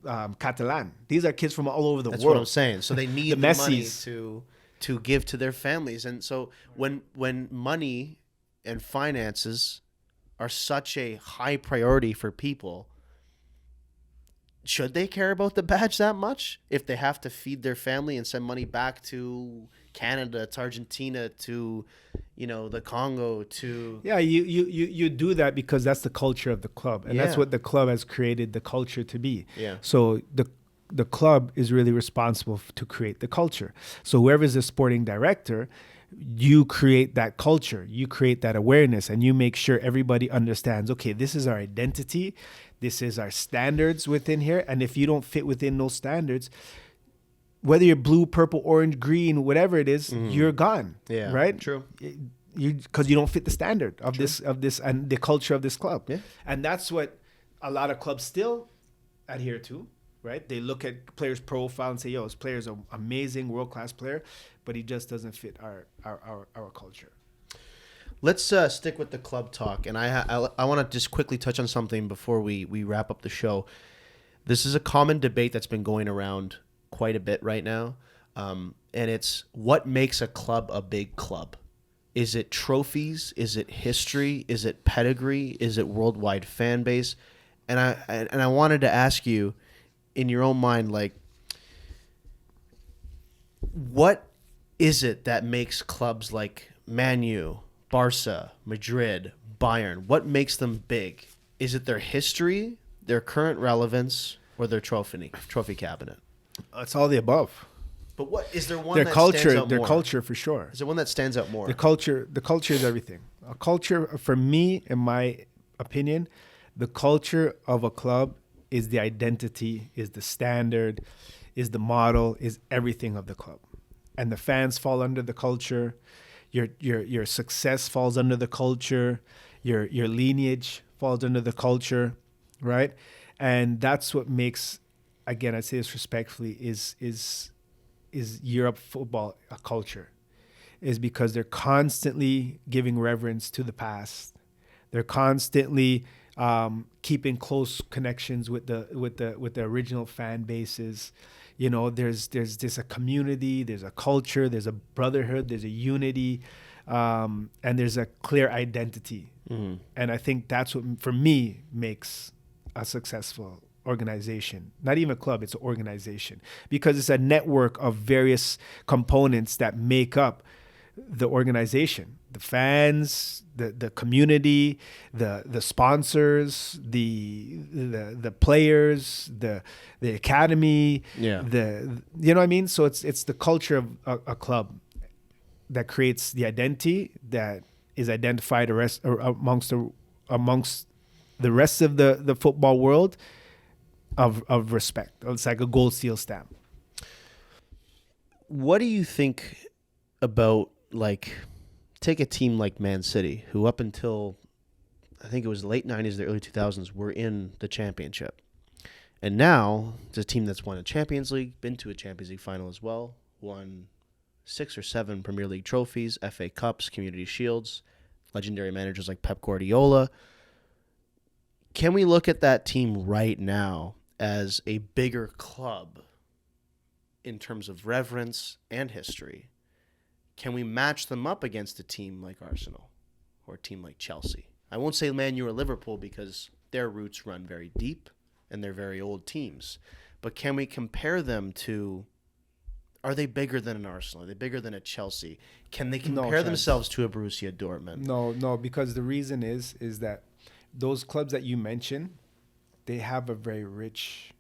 Speaker 2: Catalan. These are kids from all over the world.
Speaker 1: That's what I'm saying. So they need the money to give to their families. And so when money and finances are such a high priority for people, should they care about the badge that much if they have to feed their family and send money back to Canada, to Argentina, to the Congo, to
Speaker 2: you do that because that's the culture of the club, and that's what the club has created the culture to be. So the club is really responsible to create the culture. So whoever's the sporting director, you create that culture, you create that awareness, and you make sure everybody understands, okay, this is our identity, this is our standards within here, and if you don't fit within those standards, whether you're blue, purple, orange, green, whatever it is, you're gone.
Speaker 1: Yeah,
Speaker 2: right?
Speaker 1: True.
Speaker 2: Because you don't fit the standard of this and the culture of this club.
Speaker 1: Yeah.
Speaker 2: And that's what a lot of clubs still adhere to. Right? They look at players' profile and say, "Yo, this player's an amazing, world-class player, but he just doesn't fit our culture."
Speaker 1: Let's stick with the club talk, and I want to just quickly touch on something before we wrap up the show. This is a common debate that's been going around quite a bit right now, and it's what makes a club a big club. Is it trophies? Is it history? Is it pedigree? Is it worldwide fan base? And I wanted to ask you, in your own mind, like, what is it that makes clubs like Man U, Barca, Madrid, Bayern, what makes them big? Is it their history, their current relevance, or their trophy cabinet?
Speaker 2: It's all the above.
Speaker 1: But what is there one
Speaker 2: their
Speaker 1: that
Speaker 2: culture,
Speaker 1: stands out
Speaker 2: their
Speaker 1: more?
Speaker 2: culture for sure.
Speaker 1: Is there one that stands out more?
Speaker 2: The culture is everything. A culture, for me, in my opinion, the culture of a club is the identity, is the standard, is the model, is everything of the club. And the fans fall under the culture. Your success falls under the culture. Your lineage falls under the culture, right? And that's what makes, again, I say this respectfully, is Europe football a culture. Is because they're constantly giving reverence to the past. They're constantly keeping close connections with the original fan bases. There's a community, there's a culture, there's a brotherhood, there's a unity, and there's a clear identity. Mm-hmm. And I think that's what, for me, makes a successful organization. Not even a club, it's an organization, because it's a network of various components that make up the organization. The fans, the community, the sponsors, the players, the academy, you know what I mean? So it's the culture of a club that creates the identity that is identified amongst the rest of the football world of respect. It's like a gold seal stamp.
Speaker 1: What do you think about, like, take a team like Man City, who up until I think it was the late 90s, the early 2000s, were in the championship. And now it's a team that's won a Champions League, been to a Champions League final as well, won 6 or 7 Premier League trophies, FA Cups, Community Shields, legendary managers like Pep Guardiola. Can we look at that team right now as a bigger club in terms of reverence and history? Can we match them up against a team like Arsenal or a team like Chelsea? I won't say Man U or Liverpool because their roots run very deep and they're very old teams. But can we compare them to, are they bigger than an Arsenal? Are they bigger than a Chelsea? Can they compare themselves to a Borussia Dortmund?
Speaker 2: No, because the reason is that those clubs that you mentioned, they have a very rich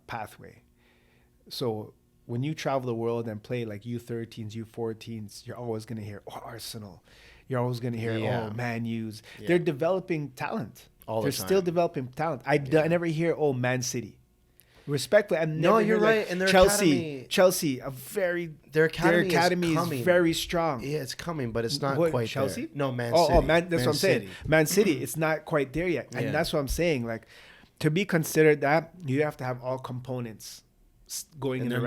Speaker 2: pathway. So when you travel the world and play like U13s, U14s, you're always going to hear, oh, Arsenal. You're always going to hear, oh, Man U's. Yeah. They're developing talent. They're still developing talent. I never hear, oh, Man City. Respectfully, I've never
Speaker 1: you're
Speaker 2: heard,
Speaker 1: right.
Speaker 2: Like,
Speaker 1: and their
Speaker 2: Chelsea,
Speaker 1: their academy
Speaker 2: is very strong.
Speaker 1: Yeah, it's coming, but it's not quite
Speaker 2: Chelsea?
Speaker 1: There. No, Man City.
Speaker 2: Oh, that's what I'm saying. Man City, it's not quite there yet. And that's what I'm saying. Like, to be considered that, you have to have all components going in the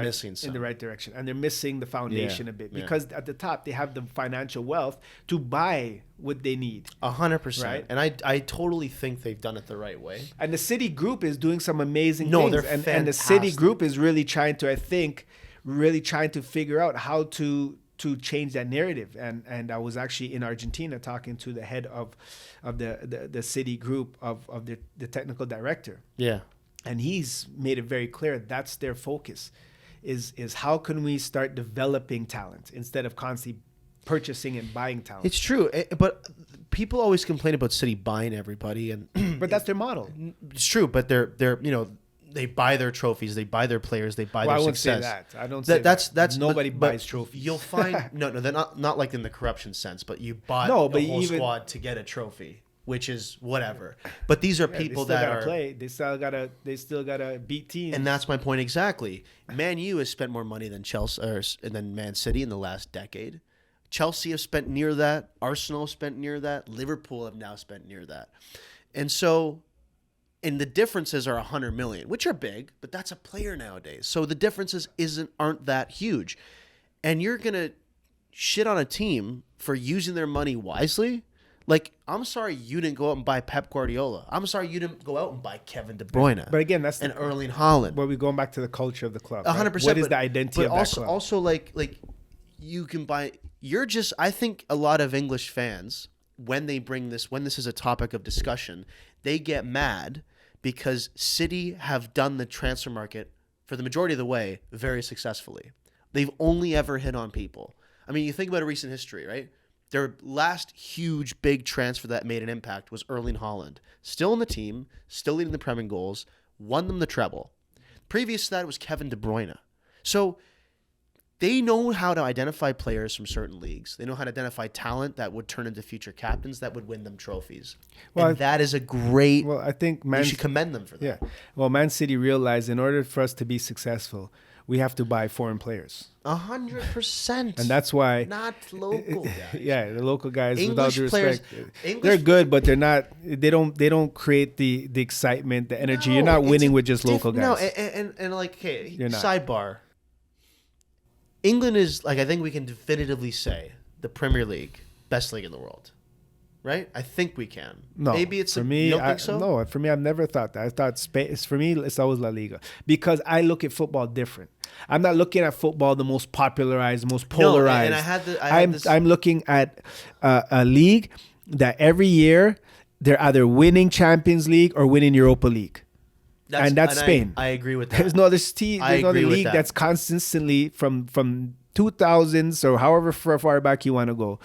Speaker 2: right direction, and they're missing the foundation a bit because at the top they have the financial wealth to buy what they need.
Speaker 1: 100%,
Speaker 2: right?
Speaker 1: And I totally think they've done it the right way.
Speaker 2: And the City Group is doing some amazing things, and the City Group is really trying to, I think, figure out how to change that narrative. And I was actually in Argentina talking to the head of the City Group of the technical director.
Speaker 1: Yeah.
Speaker 2: And he's made it very clear that's their focus, is how can we start developing talent instead of constantly purchasing and buying talent.
Speaker 1: It's true, but people always complain about City buying everybody, and
Speaker 2: but that's their model.
Speaker 1: It's true, but they're they buy their trophies, they buy their players, they buy their success.
Speaker 2: I won't say that. That's nobody buys trophies.
Speaker 1: You'll find no, they're not like in the corruption sense, but you bought the whole squad to get a trophy. Which is whatever, but these are people that are
Speaker 2: play. They still gotta beat teams,
Speaker 1: and that's my point exactly. Man U has spent more money than Chelsea and then Man City in the last decade. Chelsea have spent near that. Arsenal have spent near that. Liverpool have now spent near that, and so, and the differences are 100 million, which are big, but that's a player nowadays. So the differences aren't that huge, and you're gonna shit on a team for using their money wisely. Like, I'm sorry you didn't go out and buy Pep Guardiola. I'm sorry you didn't go out and buy Kevin De Bruyne.
Speaker 2: But again, that's
Speaker 1: Erling Haaland.
Speaker 2: But we're going back to the culture of the club.
Speaker 1: 100%.
Speaker 2: Right? What is the identity of that club?
Speaker 1: Also, like you can buy. I think a lot of English fans, when this is a topic of discussion, they get mad because City have done the transfer market for the majority of the way very successfully. They've only ever hit on people. I mean, you think about a recent history, right? Their last huge big transfer that made an impact was Erling Haaland. Still in the team, still leading the Prem in goals, won them the treble. Previous to that was Kevin De Bruyne. So they know how to identify players from certain leagues. They know how to identify talent that would turn into future captains that would win them trophies. Well, and that is a great...
Speaker 2: Well, I think
Speaker 1: you should commend them for that.
Speaker 2: Yeah. Well, Man City realized in order for us to be successful, we have to buy foreign players.
Speaker 1: 100%.
Speaker 2: And that's why...
Speaker 1: Not local guys.
Speaker 2: Yeah, the local guys,
Speaker 1: English
Speaker 2: without due
Speaker 1: players,
Speaker 2: respect, they're good, but they're not... They don't create the excitement, the energy.
Speaker 1: No,
Speaker 2: you're not winning with just local guys.
Speaker 1: No, and like, okay, sidebar. England is, like, I think we can definitively say, the Premier League, best league in the world. Right? I think we can.
Speaker 2: No,
Speaker 1: maybe it's
Speaker 2: for me.
Speaker 1: You don't think so?
Speaker 2: No, for me, I've never thought that. I thought Spain. For me, it's always La Liga because I look at football different. I'm not looking at football the most popularized, most polarized.
Speaker 1: No, and
Speaker 2: I'm looking at a league that every year they're either winning Champions League or winning Europa League. That's Spain.
Speaker 1: I agree with that.
Speaker 2: There's no other league that's consistently from 2000s or however far back you want to go.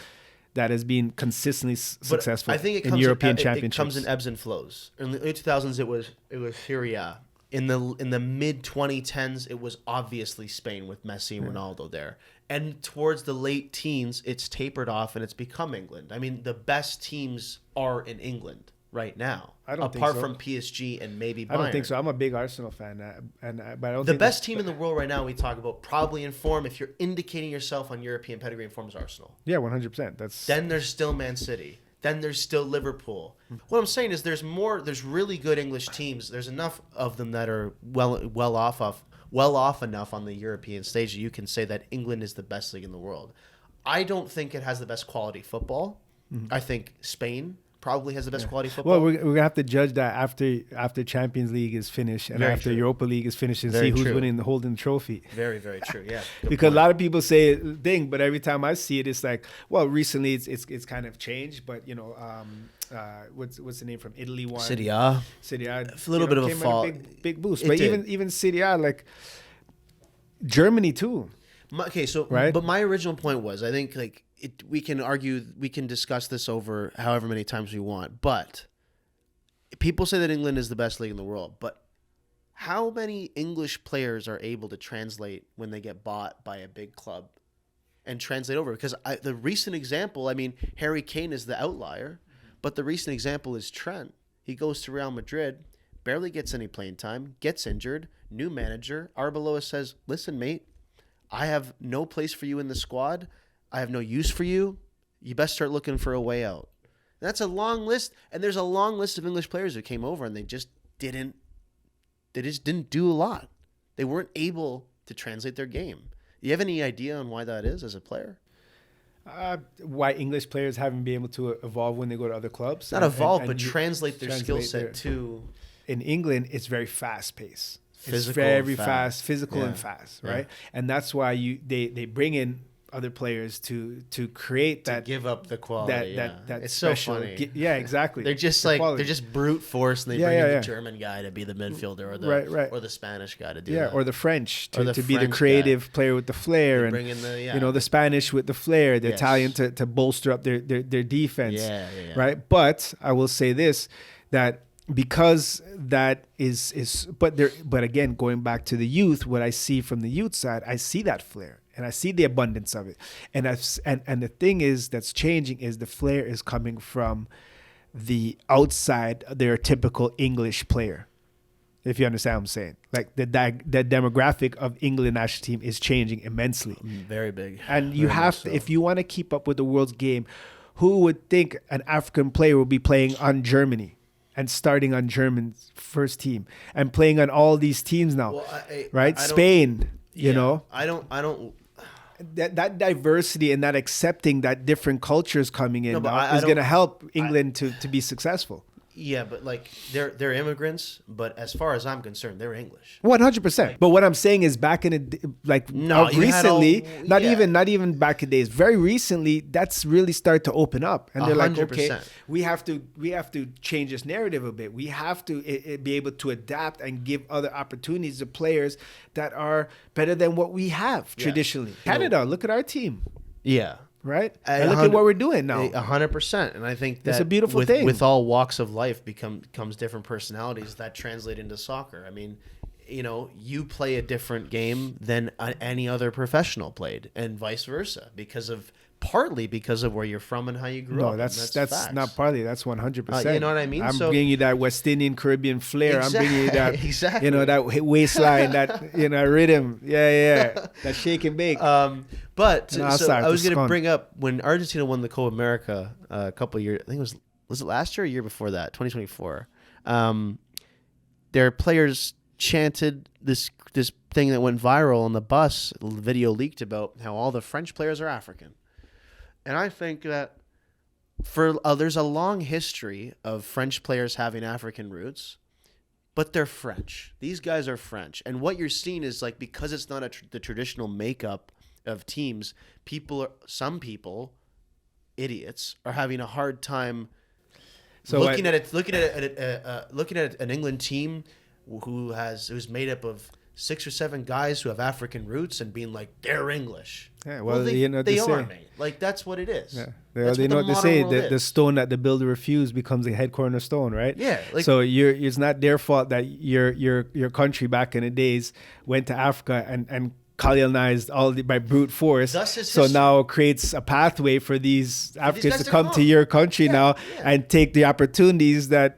Speaker 2: That has been consistently successful.
Speaker 1: I think
Speaker 2: in European championships.
Speaker 1: It comes in ebbs and flows. In the early 2000s, it was Serie A. In the mid 2010s, it was obviously Spain with Messi and Ronaldo there. And towards the late teens, it's tapered off and it's become England. I mean, the best teams are in England. right now.
Speaker 2: I don't think
Speaker 1: apart
Speaker 2: so.
Speaker 1: from PSG and maybe Bayern.
Speaker 2: I don't think so. I'm a big Arsenal fan, but I don't.
Speaker 1: The best team in the world right now we talk about probably in form. If you're indicating yourself on European pedigree in form, is Arsenal.
Speaker 2: Yeah, 100%.
Speaker 1: Then there's still Man City. Then there's still Liverpool. What I'm saying is there's really good English teams. There's enough of them that are well off enough on the European stage that you can say that England is the best league in the world. I don't think it has the best quality football. I think Spain probably has the best quality football.
Speaker 2: Well, we're gonna have to judge that after Champions League is finished and
Speaker 1: Very
Speaker 2: after
Speaker 1: true.
Speaker 2: Europa League is finished and
Speaker 1: Very
Speaker 2: see who's
Speaker 1: true.
Speaker 2: winning, holding the trophy.
Speaker 1: Very, very true. Yeah. Good
Speaker 2: Because
Speaker 1: point.
Speaker 2: a lot of people say a thing, but every time I see it, it's like, well, recently it's kind of changed, but what's the name from Italy one?
Speaker 1: Serie A.
Speaker 2: Serie A,
Speaker 1: A little bit of a
Speaker 2: came at
Speaker 1: fall.
Speaker 2: big boost.
Speaker 1: It
Speaker 2: But
Speaker 1: did.
Speaker 2: even Serie A, like Germany too.
Speaker 1: Right? But my original point was, I think we can discuss this over however many times we want, but people say that England is the best league in the world, but how many English players are able to translate when they get bought by a big club and translate over? Because the recent example, I mean, Harry Kane is the outlier, but the recent example is Trent. He goes to Real Madrid, barely gets any playing time, gets injured, new manager. Arbeloa says, listen, mate, I have no place for you in the squad. I have no use for you. You best start looking for a way out. That's a long list, and there's a long list of English players who came over and they just didn't do a lot. They weren't able to translate their game. Do you have any idea on why that is as a player?
Speaker 2: Why English players haven't been able to evolve when they go to other clubs?
Speaker 1: Not evolve, but translate their skill set to.
Speaker 2: In England, it's very fast paced. It's
Speaker 1: Physical
Speaker 2: very
Speaker 1: and fast.
Speaker 2: physical and fast, right? And that's why they bring in other players to create that,
Speaker 1: to give up the quality.
Speaker 2: that
Speaker 1: it's
Speaker 2: special.
Speaker 1: so funny.
Speaker 2: Yeah, exactly.
Speaker 1: They're just they're just brute force, and they bring in the German guy to be the midfielder, or or the Spanish guy to do that.
Speaker 2: or the French to be the
Speaker 1: French
Speaker 2: creative player with the flair, and
Speaker 1: bring in
Speaker 2: the Spanish with the flair, the Italian to bolster up their defense. Right. But I will say this, that because that is but again, going back to the youth, what I see from the youth side, I see that flair. And I see the abundance of it. And the thing is that's changing is the flair is coming from the outside their typical English player. If you understand what I'm saying. Like the demographic of England national team is changing immensely.
Speaker 1: Very big.
Speaker 2: And you have to, if you want to keep up with the world's game, who would think an African player will be playing on Germany and starting on German's first team and playing on all these teams now, right? Spain,
Speaker 1: I don't.
Speaker 2: That diversity and that accepting that different cultures coming in is going to help England to be successful.
Speaker 1: Yeah, but like they're immigrants, but as far as I'm concerned, they're English.
Speaker 2: 100%. But what I'm saying is back in recently, not even back in days, very recently, that's really started to open up, and they're 100%. Like, okay, we have to change this narrative a bit. We have to be able to adapt and give other opportunities to players that are better than what we have traditionally. Canada, look at our team.
Speaker 1: Yeah.
Speaker 2: Right? And look at what we're doing now.
Speaker 1: 100%. And I think that's
Speaker 2: a beautiful thing.
Speaker 1: With all walks of life comes different personalities that translate into soccer. I mean, you play a different game than any other professional played, and vice versa, partly because of where you're from and how you grew up.
Speaker 2: No, that's not partly. That's 100%.
Speaker 1: You know what I mean?
Speaker 2: I'm bringing you that West Indian Caribbean flair. I'm bringing you that,
Speaker 1: exactly.
Speaker 2: That waistline, that rhythm. Yeah. That shake and bake.
Speaker 1: But I was going to bring up when Argentina won the Copa America a couple of years. I think was it last year or a year before that? 2024. Their players chanted this thing that went viral on the bus. A video leaked about how all the French players are African. And I think that there's a long history of French players having African roots, but they're French. These guys are French. And what you're seeing is because it's not the traditional makeup of teams, some people, idiots, are having a hard time looking at an England team who's made up of 6 or 7 guys who have African roots and being like, they're English.
Speaker 2: Yeah, well,
Speaker 1: they are, mate. That's what it is.
Speaker 2: Yeah. They know what they say. The stone that the builder refused becomes a head cornerstone, right?
Speaker 1: Yeah.
Speaker 2: So it's not their fault that your country back in the days went to Africa and colonized by brute force. So now creates a pathway for these Africans to come to your country and take the opportunities that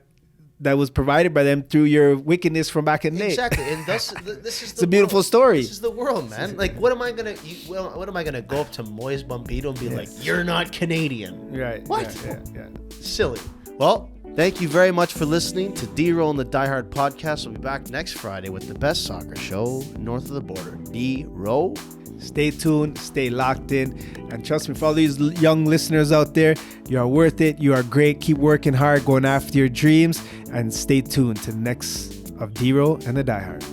Speaker 2: was provided by them through your wickedness from back in the day.
Speaker 1: Exactly, and this is
Speaker 2: it's a beautiful story.
Speaker 1: This is the world, man. Like, what am I gonna go up to Moise Bombito and be like, "You're not Canadian"?
Speaker 2: Right.
Speaker 1: What?
Speaker 2: Yeah.
Speaker 1: Silly. Well, thank you very much for listening to DeRo and the Diehard podcast. We'll be back next Friday with the best soccer show north of the border. DeRo.
Speaker 2: Stay tuned, stay locked in, and trust me, for all these young listeners out there, you are worth it. You are great. Keep working hard, going after your dreams, and stay tuned to the next of DeRo and the Diehard.